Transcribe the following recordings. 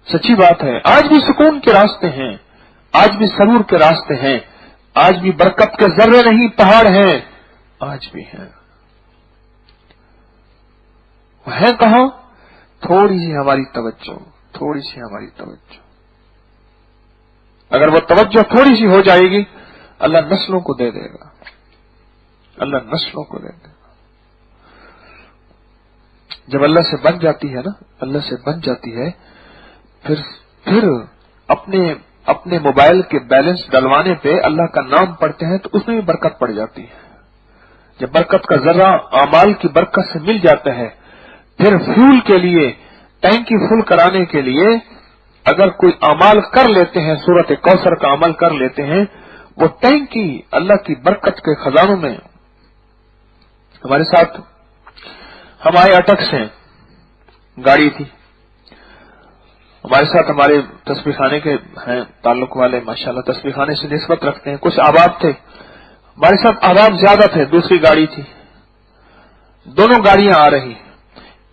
सच्ची बात है। आज भी सुकून के रास्ते हैं, आज भी सरूर के रास्ते हैं, आज भी बरकत के जर्रे नहीं पहाड़ हैं, आज भी हैं। वो है कहां? थोड़ी सी हमारी तवज्जो, थोड़ी सी हमारी तवज्जो। अगर वो तवज्जो थोड़ी सी हो जाएगी, अल्लाह नस्लों को दे देगा, अल्लाह नस्लों को दे देगा। जब अल्लाह से बन जाती है ना, अल्लाह से बन जाती है, फिर अपने मोबाइल के बैलेंस डलवाने पे अल्लाह का नाम पढ़ते हैं तो उसमें भी बरकत पड़ जाती है। जब बरकत का जर्रा आमाल की बरकत से मिल जाता है, फिर फ्यूल के लिए, टैंकी फुल कराने के लिए अगर कोई अमाल कर लेते हैं, सूरत कौसर का अमल कर लेते हैं, वो टैंकी अल्लाह की बरकत के खजानों में। हमारे साथ हम आए अटक से, गाड़ी थी हमारे साथ, हमारे तस्बीह खाने के हैं ताल्लुक वाले, माशाल्लाह तस्बीह खाने से निस्बत रखते हैं। कुछ आबाद थे, हमारे साथ आबाद ज्यादा थे, दूसरी गाड़ी थी। दोनों गाड़ियां आ रही,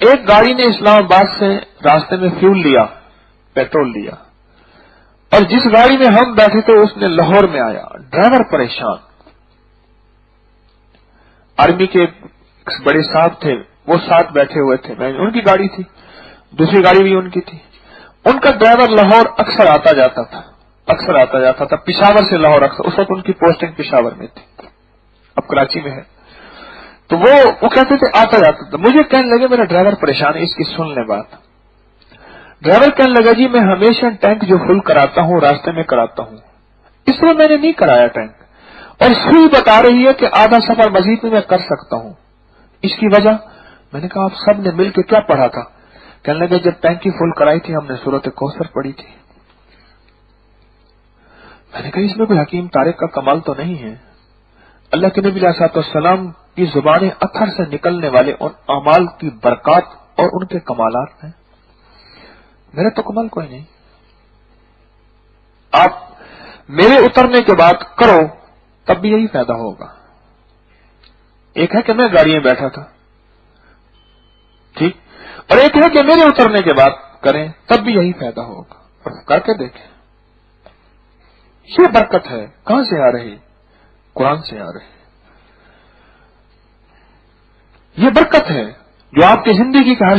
एक गाड़ी ने इस्लामाबाद से रास्ते में फ्यूल लिया, पेट्रोल लिया, और जिस गाड़ी में हम बैठे थे उसने लाहौर में आया। ड्राइवर परेशान, आर्मी के एक बड़े साहब थे, वो साथ बैठे हुए थे, उनकी गाड़ी थी, दूसरी गाड़ी भी उनकी थी। उनका ड्राइवर लाहौर अक्सर आता जाता था, पिशावर से लाहौर अक्सर। उस वक्त उनकी पोस्टिंग पिशावर में थी, अब कराची में है। तो वो कहते थे आता जाता था। मुझे कहने लगे मेरा ड्राइवर परेशान है, इसकी सुन ले बात। ड्राइवर कहने लगा जी मैं हमेशा टैंक जो फुल कराता हूं रास्ते में कराता हूं, इस समय मैंने नहीं कराया टैंक, और सुई बता रही है कि आधा सफर मजीद में मैं कर सकता हूं, इसकी वजह? मैंने कहा आप सब ने मिलकर क्या पढ़ा था? कहने लगे जब टैंकी फुल कराई थी हमने सूरत कौसर पढ़ी थी। मैंने कहा इसमें कोई हकीम तारिक का कमाल तो नहीं है। अल्लाह के नबी सलाम की जुबान अथर से निकलने वाले उन अमाल की बरकत और उनके कमालात हैं, मेरा तो कमाल कोई नहीं। आप मेरे उतरने के बाद करो तब भी यही फायदा होगा। एक है कि मैं गाड़ी में बैठा था, ठीक, और एक है कि मेरे उतरने के बाद करें तब भी यही फायदा होगा, और करके देखें। ये बरकत है, कहां से आ रही? कुरान से आ रही। ये बरकत है जो आपकी जिंदगी के हर